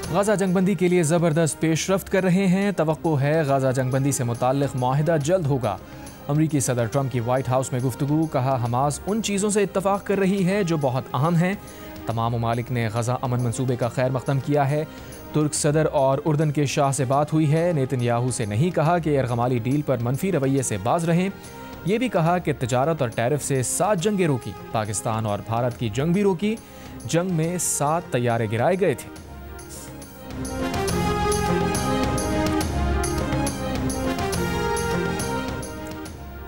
Gaza जंगबंदी के लिए ज़बरदस्त पेशरफ्त कर रहे हैं। तवक्को है गाजा जंगबंदी से मुताल्लिक़ माहिदा जल्द होगा। अमरीकी सदर ट्रंप की वाइट हाउस में गुफ्तगू। कहा हमास उन चीज़ों से इत्तफाक कर रही है जो बहुत अहम हैं। तमाम ममालिक ने गजा अमन मंसूबे का खैर मकदम किया है। तुर्क सदर और उर्दन के शाह से बात हुई है। नेतन्याहू से नहीं कहा कि यरगमाली डील पर मनफी रवैये से बाज रहें। ये भी कहा कि तजारत और टैरिफ से 7 जंगें रोकी। पाकिस्तान और भारत की जंग भी रोकी। जंग में 7 तैयारे गिराए गए थे।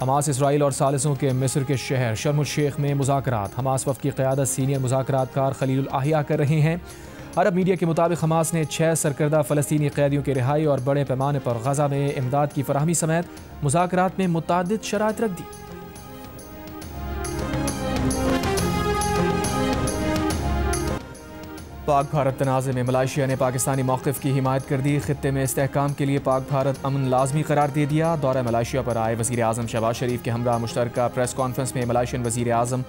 हमास इसराइल और सालिसों के मिस्र के शहर शर्म अल शेख में मुज़ाकरात। हमास वफ़द की क़यादत सीनियर मुज़ाकरातकार खलील अहिया कर रहे हैं। अरब मीडिया के मुताबिक हमास ने 6 सरकर्दा फ़लस्तीनी कैदियों की रिहाई और बड़े पैमाने पर गजा में इमदाद की फराहमी समेत मुज़ाकरात में मुतअद्दिद शराइत रख दी। पाक भारत तनाज़े में मलाइशिया ने पाकिस्तानी मौक़िफ़ की हिमायत कर दी। ख़ित्ते में इस्तेहकाम के लिए पाक भारत अमन लाज़मी करार दे दिया। दौरा मलाइशिया पर आए वज़ीर आज़म शहबाज शरीफ के हमरा मुश्तरका प्रेस कॉन्फ्रेंस में मलाइशियन वज़ीर आज़म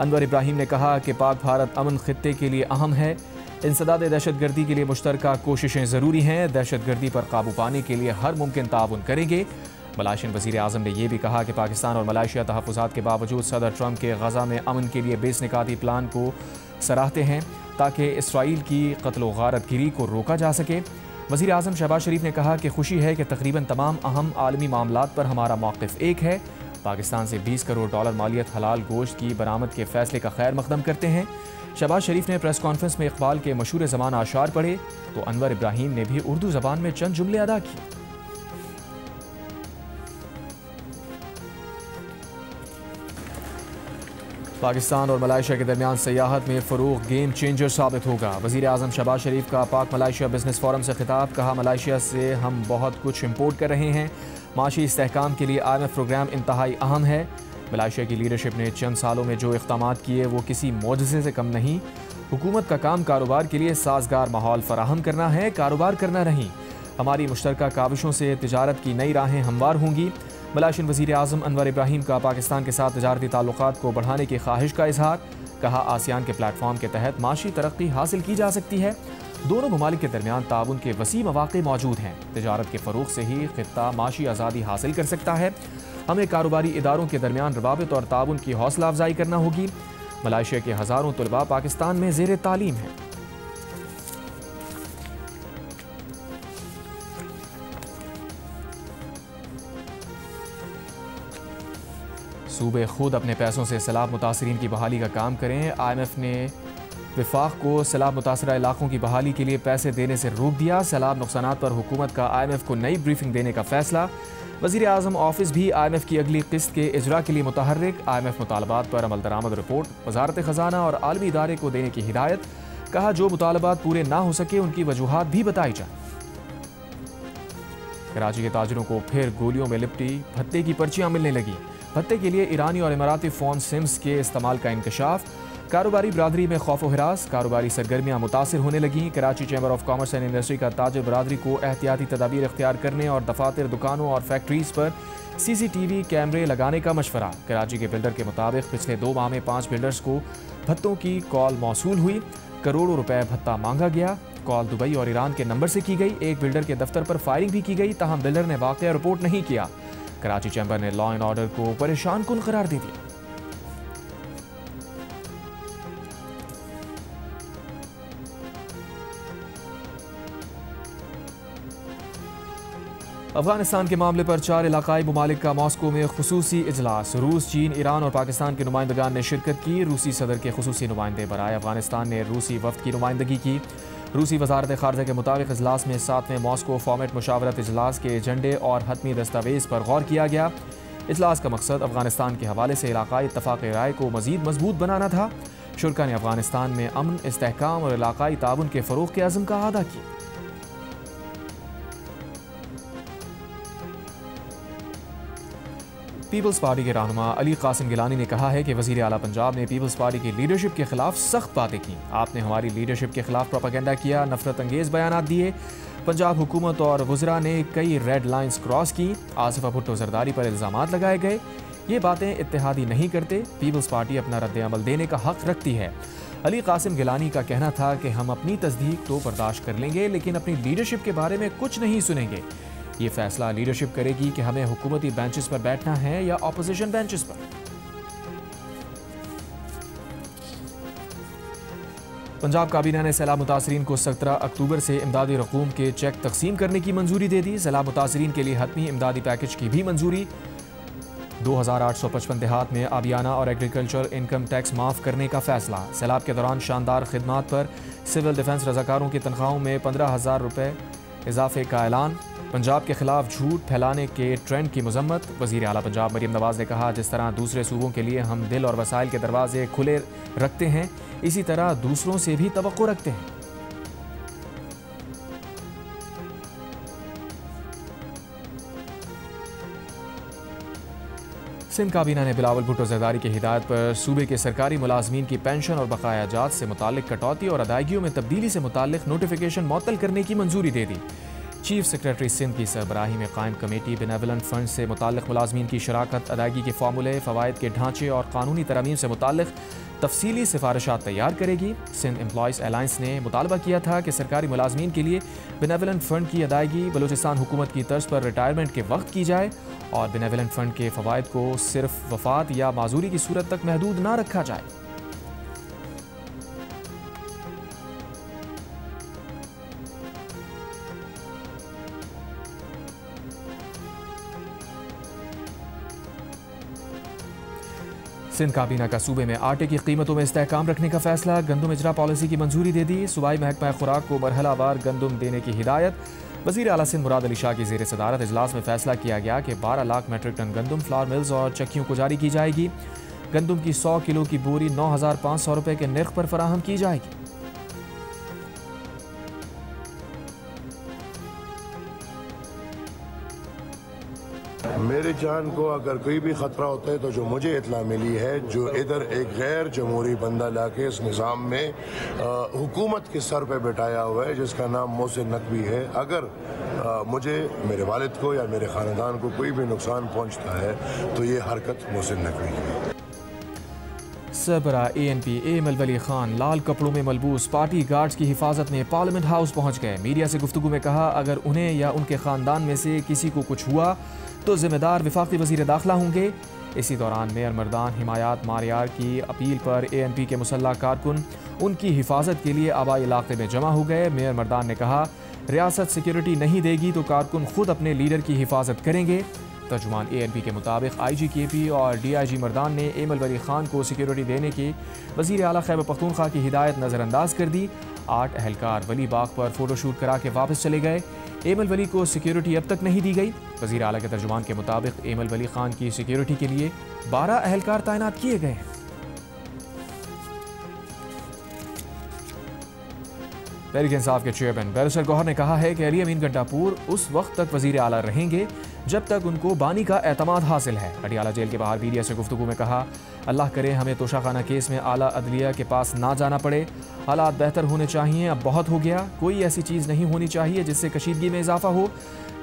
अनवर इब्राहिम ने कहा कि पाक भारत अमन ख़ित्ते के लिए अहम है। इंसदाद दहशतगर्दी के लिए मुश्तरका कोशिशें ज़रूरी हैं। दहशतगर्दी पर काबू पाने के लिए हर मुमकिन ताउन करेंगे। मलाइशियन वज़ीर आज़म ने यह भी कहा कि पाकिस्तान और मलाइशिया तहफ़्फ़ुज़ात के बावजूद सदर ट्रंप के गजा में अमन के लिए बेसनिकाती प्लान को सराहते हैं ताकि इसराइल की क़त्ल गारत गिरी को रोका जा सके। वज़ीर आज़म शहबाज शरीफ ने कहा कि खुशी है कि तकरीबन तमाम अहम आलमी मामलात पर हमारा मौक़िफ़ एक है। पाकिस्तान से $20 करोड़ मालियत हलाल गोश्त की बरामद के फ़ैसले का खैर मकदम करते हैं। शहबाज शरीफ ने प्रेस कॉन्फ्रेंस में इक़बाल के मशहूर ज़माना अशार पढ़े तो अनवर इब्राहिम ने भी उर्दू ज़बान में चंद जुमले अदा किए। पाकिस्तान और मलाइशिया के दरमियान सयाहत में फ़रोग़ गेम चेंजर साबित होगा। वज़ीर आज़म शहबाज शरीफ का पाक मलाइशिया बिजनेस फोरम से खिताब। कहा मलाइशिया से हम बहुत कुछ इम्पोर्ट कर रहे हैं। माशी इस्तेहकाम के लिए IMF प्रोग्राम इंतहाई अहम है। मलाइशिया की लीडरशिप ने चंद सालों में जो इक़दामात किए वो किसी मोजज़े से कम नहीं। हुकूमत का काम कारोबार के लिए साजगार माहौल फराहम करना है, कारोबार करना नहीं। हमारी मुश्तरका काविशों से तिजारत की नई राहें हमवार होंगी। मलाइशियन वज़ीर आज़म अनवर इब्राहिम का पाकिस्तान के साथ तिजारती ताल्लुकात को बढ़ाने की ख्वाहिश का इजहार। कहा आसियान के प्लेटफॉर्म के तहत माशी तरक्की हासिल की जा सकती है। दोनों ममालिक के दरमियान ताउन के वसी मौक़े मौजूद हैं। तिजारत के फ़रोग़ से ही ख़ित्ता माशी आज़ादी हासिल कर सकता है। हमें कारोबारी इदारों के दरमियान रवाबित और ताउन की हौसला अफजाई करना होगी। मलाइशिया के हज़ारों तलबा पाकिस्तान में ज़ेर तालीम हैं। सूबे खुद अपने पैसों से सैलाब मुतासरीन की बहाली का काम करें। IMF ने विफाक को सैलाब मुतासरा इलाकों की बहाली के लिए पैसे देने से रोक दिया। सैलाब नुकसानात पर हुकूमत का IMF को नई ब्रीफिंग देने का फैसला। वज़ीर आज़म ऑफिस भी IMF की अगली किस्त के इजरा के लिए मुतहर्रिक। IMF मुतालबात पर अमल दरामद रिपोर्ट वजारत ख़जाना और आलमी इदारे को देने की हिदायत। कहा जो मुतालबात पूरे ना हो सके उनकी वजूहात भी बताई जाए। कराची के ताजिरों को फिर गोलियों में लिपटी भत्ते की पर्चियाँ मिलने लगी। भत्ते के लिए ईरानी और इमाराती फ़ोन सिम्स के इस्तेमाल का इंकशाफ। कारोबारी बरादरी में खौफ व हिरास। कारोबारी सरगर्मियाँ मुतासिर होने लगीं। Karachi chamber of commerce and industry का ताजिर बरादरी को एहतियाती तदाबीर इख्तियार करने और दफातर, दुकानों और फैक्ट्रीज़ पर CCTV कैमरे लगाने का मशवरा। कराची के बिल्डर के मुताबिक पिछले 2 माह में 5 बिल्डर्स को भत्तों की कॉल मौसूल हुई। करोड़ों रुपए भत्ता मांगा गया। कॉल दुबई और ईरान के नंबर से की गई। एक बिल्डर के दफ्तर पर फायरिंग भी की गई, ताहम बिल्डर ने वाक़या रिपोर्ट नहीं किया। कराची चैम्बर ने लॉ एंड ऑर्डर को परेशान कुन करार दे दिया। अफगानिस्तान के मामले पर 4 इलाकाई ममालिक का मॉस्को में खुसूसी इजलास। रूस, चीन, ईरान और पाकिस्तान के नुमाइंदगान ने शिरकत की। रूसी सदर के खुसूसी नुमाइंदे बराए अफगानिस्तान ने रूसी वफ्द की नुमाइंदगी की। रूसी वजारत ख़ारजा के मुताबिक इजलास में 7वें मॉस्को फॉर्मेट मुशावरत इजलास के एजेंडे और हतमी दस्तावेज़ पर गौर किया गया। इजलास का मकसद अफगानिस्तान के हवाले से इलाकाई इत्तफ़ाक़ राय को मज़ीद मजबूत बनाना था। शुरका ने अफगानिस्तान में अमन, इस्तेहकाम और इलाकाई ताउन के फ़रोग़ के अज़्म का अदा किया। पीपल्स पार्टी के रहनुमा अली कासिम गिलानी ने कहा है कि वज़ीर आला पंजाब ने पीपल्स पार्टी की लीडरशिप के खिलाफ सख्त बातें की। आपने हमारी लीडरशिप के खिलाफ प्रोपेगेंडा किया, नफरत अंगेज़ बयानात दिए। पंजाब हुकूमत और वज़रा ने कई रेड लाइन्स क्रॉस की। आसिफा भुट्टो जरदारी पर इल्ज़ामात लगाए गए। ये बातें इत्तेहादी नहीं करते। पीपल्स पार्टी अपना रद्द अमल देने का हक रखती है। अली कासिम गिलानी का कहना था कि हम अपनी तस्दीक तो बर्दाश्त कर लेंगे लेकिन अपनी लीडरशिप के बारे में कुछ नहीं सुनेंगे। ये फैसला लीडरशिप करेगी कि हमें हुकूमती बेंचेस पर बैठना है या अपोजिशन बेंचेस पर। पंजाब काबीना ने सैलाब मुतासरीन को 17 अक्टूबर से इमदादी रकूम के चेक तकसीम करने की मंजूरी दे दी। सैलाब मुतासरीन के लिए हतमी इमदादी पैकेज की भी मंजूरी। 2855 देहात में आबियाना और एग्रीकल्चर इनकम टैक्स माफ़ करने का फैसला। सैलाब के दौरान शानदार खिदमात पर सिविल डिफेंस रजाकारों की तनख्वाहों में 15,000 रुपये इजाफे का ऐलान। पंजाब के खिलाफ झूठ फैलाने के ट्रेंड की मजम्मत। वज़ीर आला पंजाब मरीम नवाज ने कहा, जिस तरह दूसरे सूबों के लिए हम दिल और वसाइल के दरवाजे खुले रखते हैं, इसी तरह दूसरों से भी तवक्को रखते हैं। सिंध काबीना ने बिलावल भुट्टो ज़रदारी की हिदायत पर सूबे के सरकारी मुलाजमीन की पेंशन और बकाया जात से मुताल्लिक कटौती और अदायगियों में तब्दीली से मुताल्लिक नोटिफिकेशन मुअत्तल करने की मंजूरी दे दी। चीफ सेक्रेटरी सिंध की सरबराही में कायम कमेटी बेनेवलेंट फंड से मुताल्लिक मुलाजमीन की शराकत, अदायगी के फार्मूले, फ़वाइद के ढांचे और कानूनी तरमीम से मुताल्लिक तफसीली सिफारिशात तैयार करेगी। सिंध एम्प्लॉयज़ अलायंस ने मुतालबा किया था कि सरकारी मुलाजमीन के लिए बेनेवलेंट फ़ंड की अदायगी बलूचिस्तान हुकूमत की तर्ज पर रिटायरमेंट के वक्त की जाए और बेनेवलेंट फ़ंड के फ़वाइद को सिर्फ वफ़ात या माजूरी की सूरत तक महदूद ना रखा जाए। सिंध काबीना का सूबे में आटे की कीमतों में इस्तेहकाम रखने का फैसला। गंदम इजरा पॉलिसी की मंजूरी दे दी। सूबाई महकमा खुराक को मरहलावार गंदम देने की हिदायत। वज़ीर आला सिंध मुराद अली शाह की ज़ेर सदारत इजलास में फैसला किया गया कि 12 लाख मेट्रिक टन गंदम फ्लावर मिल्स और चक्कियों को जारी की जाएगी। गंदम की 100 किलो की बोरी 9,500 रुपये के नर्ख पर फराहम की जाएगी। मेरी जान को अगर कोई भी खतरा होता है तो जो मुझे इतला मिली है, जो इधर एक गैर जमहूरी बंदा लाके इस निज़ाम में हुकूमत के सर पे बिठाया हुआ है, जिसका नाम मोहसिन नकवी है। अगर मुझे, मेरे वालिद को या मेरे ख़ानदान को कोई भी नुकसान पहुंचता है तो ये हरकत मोहसिन नकवी की है। सरबरा ANP एमल वली खान लाल कपड़ों में मलबूस पार्टी गार्ड्स की हिफाजत में पार्लियामेंट हाउस पहुंच गए। मीडिया से गुफ्तगू में कहा, अगर उन्हें या उनके खानदान में से किसी को कुछ हुआ तो जिम्मेदार वफाकी वज़ीर दाखिला होंगे। इसी दौरान मेयर मर्दान हिमायत मारियार की अपील पर ANP के मुसल्लह कारकुन उनकी हिफाजत के लिए आबाई इलाके में जमा हो गए। मेयर मर्दान ने कहा, रियासत सिक्योरिटी नहीं देगी तो कारकुन खुद अपने लीडर की हिफाजत करेंगे। तर्जुमान ANP के मुताबिक IGKP और DIG मर्दान ने एमल वली खान को सिक्योरिटी देने की वज़ीर आला खैबर पख्तूनख्वा की हिदायत नज़रअंदाज कर दी। 8 अहलकार वली बाग पर फोटोशूट करा के वापस चले गए। एमल वली को सिक्योरिटी अब तक नहीं दी गई। वज़ीर आला के तर्जुमान के मुताबिक एमल वली खान की सिक्योरिटी के लिए 12 अहलकार तैनात किए गए हैं। तहरीक इंसाफ के चेयरमैन बैरिस्टर गौहर ने कहा है कि अली अमीन गड्डापुर उस वक्त तक वज़ीर आला रहेंगे जब तक उनको बानी का एतमाद हासिल है। अडियाला जेल के बाहर मीडिया से गुफ्तगू में कहा, अल्लाह करे हमें तोशाखाना केस में आला अदलिया के पास ना जाना पड़े। हालात बेहतर होने चाहिए, अब बहुत हो गया। कोई ऐसी चीज़ नहीं होनी चाहिए जिससे कशीदगी में इजाफा हो।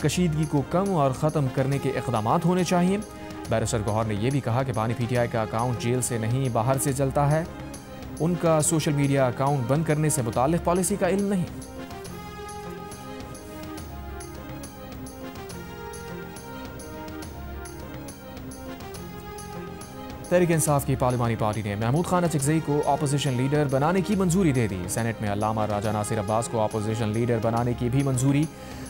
कशीदगी को कम और ख़त्म करने के इक़दामात होने चाहिए। बैरिस्टर गौहर ने यह भी कहा कि बानी PTI का अकाउंट जेल से नहीं बाहर से चलता है। उनका सोशल मीडिया अकाउंट बंद करने से मुताल्लिक़ पॉलिसी का इल्म नहीं। तहरीक इंसाफ की पार्लिमानी पार्टी ने महमूद खान अचकज़ई को अपोजिशन लीडर बनाने की मंजूरी दे दी। सेनेट में अल्लामा राजा नासिर अब्बास को अपोजिशन लीडर बनाने की भी मंजूरी।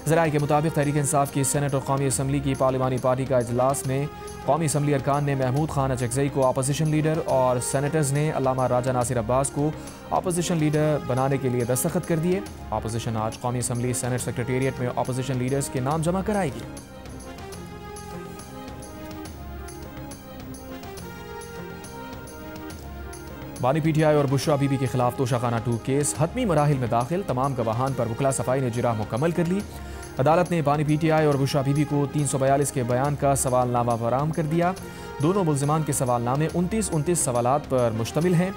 ज़राए के मुताबिक तहरीक इंसाफ की सेनेट और कौमी असम्बली की पार्लिमानी पार्टी का इजलास में कौमी असम्बली अरकान ने महमूद खान अचकज़ई को अपोजिशन लीडर और सेनेटर्स ने अल्लामा राजा नासिर अब्बास को अपोजिशन लीडर बनाने के लिए दस्तखत कर दिए। अपोजिशन आज कौमी असम्बली सेनेट सेक्रेटेरिएट में अपोजिशन लीडर्स के नाम जमा कराएगी। बानी PTI और बुशरा बीबी के खिलाफ तोशाखाना 2 केस हतमी मराहिल में दाखिल। तमाम गवाहान पर वकला सफाई ने जिरा मुकम्मल कर ली। अदालत ने बानी PTI और बुशरा बीबी को 342 के बयान का सवालनामा फराहम कर दिया। दोनों मुल्जिमान के सवालनामे 29 सवालात पर मुश्तमिल हैं।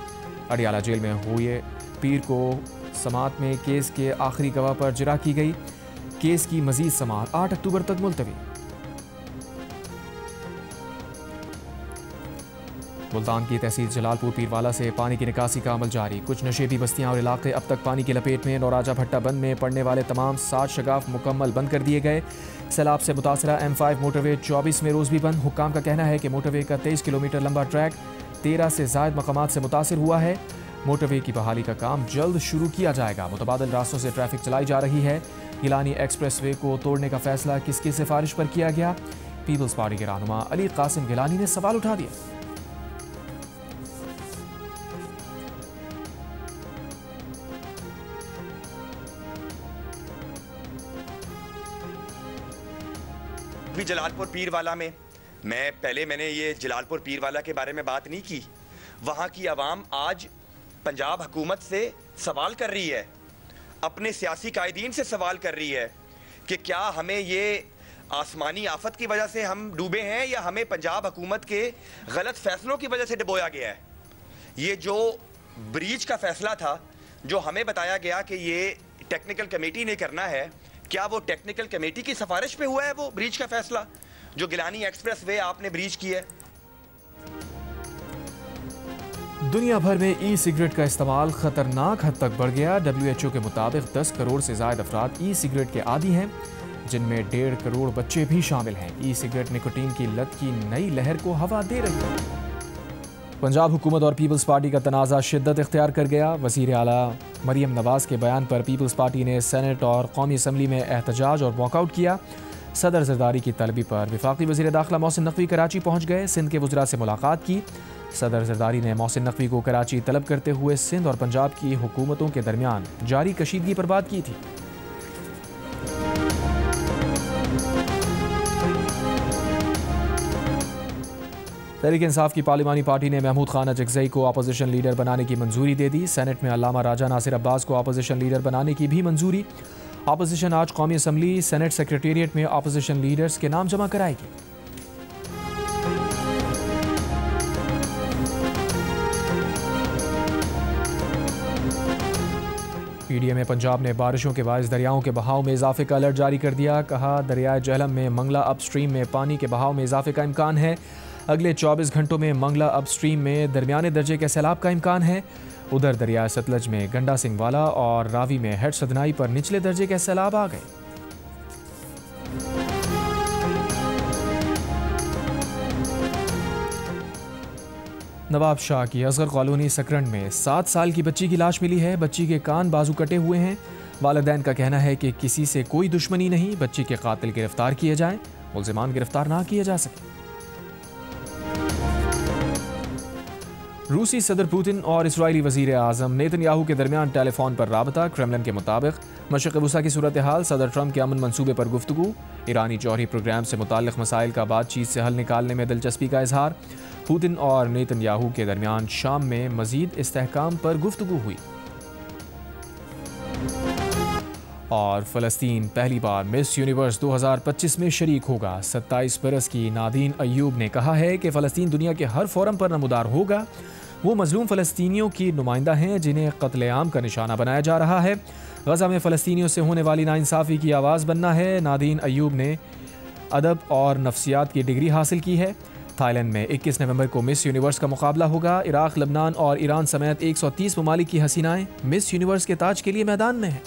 अडियाला जेल में हुए पीर को समात में केस के आखिरी गवाह पर जिरा की गई। केस की मजीद समात 8 अक्टूबर तक मुलतवी। मुल्तान की तहसील जलालपुर पीरवाला से पानी की निकासी का अमल जारी। कुछ नशेबी बस्तियां और इलाके अब तक पानी की लपेट में। नौराजा भट्टा बंद में पड़ने वाले तमाम 7 शगाफ मुकम्मल बंद कर दिए गए। सैलाब से मुतासरा M5 मोटरवे 24 में रोज़ भी बंद। हुक्काम का कहना है कि मोटरवे का 23 किलोमीटर लंबा ट्रैक 13 से ज़ायद मकामात से मुतासर हुआ है। मोटरवे की बहाली का काम जल्द शुरू किया जाएगा। मुतबादिल रास्तों से ट्रैफिक चलाई जा रही है। गिलानी एक्सप्रेस वे को तोड़ने का फैसला किसकी सिफारिश पर किया गया? पीपल्स पार्टी के रहनुमा अली कासिम गिलानी ने सवाल उठा दिया। भी जलालपुर पीरवाला में मैंने ये जलालपुर पीरवाला के बारे में बात नहीं की। वहाँ की आवाम आज पंजाब हुकूमत से सवाल कर रही है, अपने सियासी कायदीन से सवाल कर रही है कि क्या हमें ये आसमानी आफत की वजह से हम डूबे हैं या हमें पंजाब हुकूमत के गलत फैसलों की वजह से डुबोया गया है। ये जो ब्रीच का फैसला था, जो हमें बताया गया कि ये टेक्निकल कमेटी ने करना है, क्या वो टेक्निकल कमेटी की सिफारिश पे हुआ है वो ब्रीच का फैसला जो गिलानी एक्सप्रेस वे आपने ब्रीच की है? दुनिया भर में ई सिगरेट का इस्तेमाल खतरनाक हद तक बढ़ गया। WHO के मुताबिक 10 करोड़ से ज़ायद अफराद ई सिगरेट के आदी हैं, जिनमें 1.5 करोड़ बच्चे भी शामिल हैं। ई सिगरेट निकोटीन की लत की नई लहर को हवा दे रही है। पंजाब हुकूमत और पीपल्स पार्टी का तनाज़ा शिद्दत इख्तियार कर गया। वज़ीर आला मरियम नवाज़ के बयान पर पीपल्स पार्टी ने सेनेट और कौमी असम्बली में एहतजाज और वॉकआउट किया। सदर ज़रदारी की तलबी पर वफाकी वज़ीर दाखिला मोहसिन नकवी कराची पहुँच गए। सिंध के वज़रा से मुलाकात की। सदर ज़रदारी ने मोहसिन नकवी को कराची तलब करते हुए सिंध और पंजाब की हुकूमतों के दरमियान जारी कशीदगी पर बात की थी। तहरीक इंसाफ की पार्लिमानी पार्टी ने महमूद खान अजगज़ई को अपोजिशन लीडर बनाने की मंजूरी दे दी। सेनेट में अल्लामा राजा नासिर अब्बास को अपोजिशन लीडर बनाने की भी मंजूरी। अपोजिशन आज कौमी असम्बली सेनेट सेक्रेटेरिएट में अपोजिशन लीडर्स के नाम जमा कराएगी। PDM पंजाब ने बारिशों के बायस दरियाओं के बहाव में इजाफे का अलर्ट जारी कर दिया। कहा, दरियाए जहलम में मंगला अपस्ट्रीम में पानी के बहाव में इजाफे का इम्कान है। अगले 24 घंटों में मंगला अपस्ट्रीम में दरमियाने दर्जे के सैलाब का इम्कान है। उधर दरिया सतलज में गंडा सिंह वाला और रावी में हेड सदनाई पर निचले दर्जे के सैलाब आ गए। नवाब शाह की असगर कॉलोनी सकरंड में 7 साल की बच्ची की लाश मिली है। बच्ची के कान बाजू कटे हुए हैं। वालिदैन का कहना है कि किसी से कोई दुश्मनी नहीं। बच्ची के कातिल गिरफ्तार किए जाएं, मुल्जिमान गिरफ्तार ना किए जा सके। रूसी सदर पुतिन और इसराइली वज़ीर आज़म नेतन्याहू के दरमियान टेलीफोन पर राबता। क्रेमलिन के मुताबिक मशरिक़ वुस्ता की सूरत हाल, सदर ट्रंप के अमन मंसूबे पर गुफ्तगू, ईरानी जौहरी प्रोग्राम से मुताल्लिक़ मसाइल का बातचीत से हल निकालने में दिलचस्पी का इजहार। पुतिन और नेतन्याहू के दरमियान शाम में मज़ीद इस्तेहकाम पर गुफ्तगू हुई। और फ़लस्तीन पहली बार मिस यूनिवर्स 2025 में शरीक होगा। 27 बरस की नादीन अयूब ने कहा है कि फ़लस्तीन दुनिया के हर फोरम पर नमूदार होगा। वो मजलूम फ़लस्तीनियों की नुमाइंदा हैं जिन्हें कत्लेआम का निशाना बनाया जा रहा है। गज़ा में फ़लस्तीनियों से होने वाली नाइंसाफ़ी की आवाज़ बनना है। नादीन अयूब ने अदब और नफ्सियात की डिग्री हासिल की है। थाईलैंड में 21 नवंबर को मिस यूनिवर्स का मुकाबला होगा। इराक़, लबनान और ईरान समेत 130 ममालिक की हसीनाएं मिस यूनिवर्स के ताज के लिए मैदान में हैं।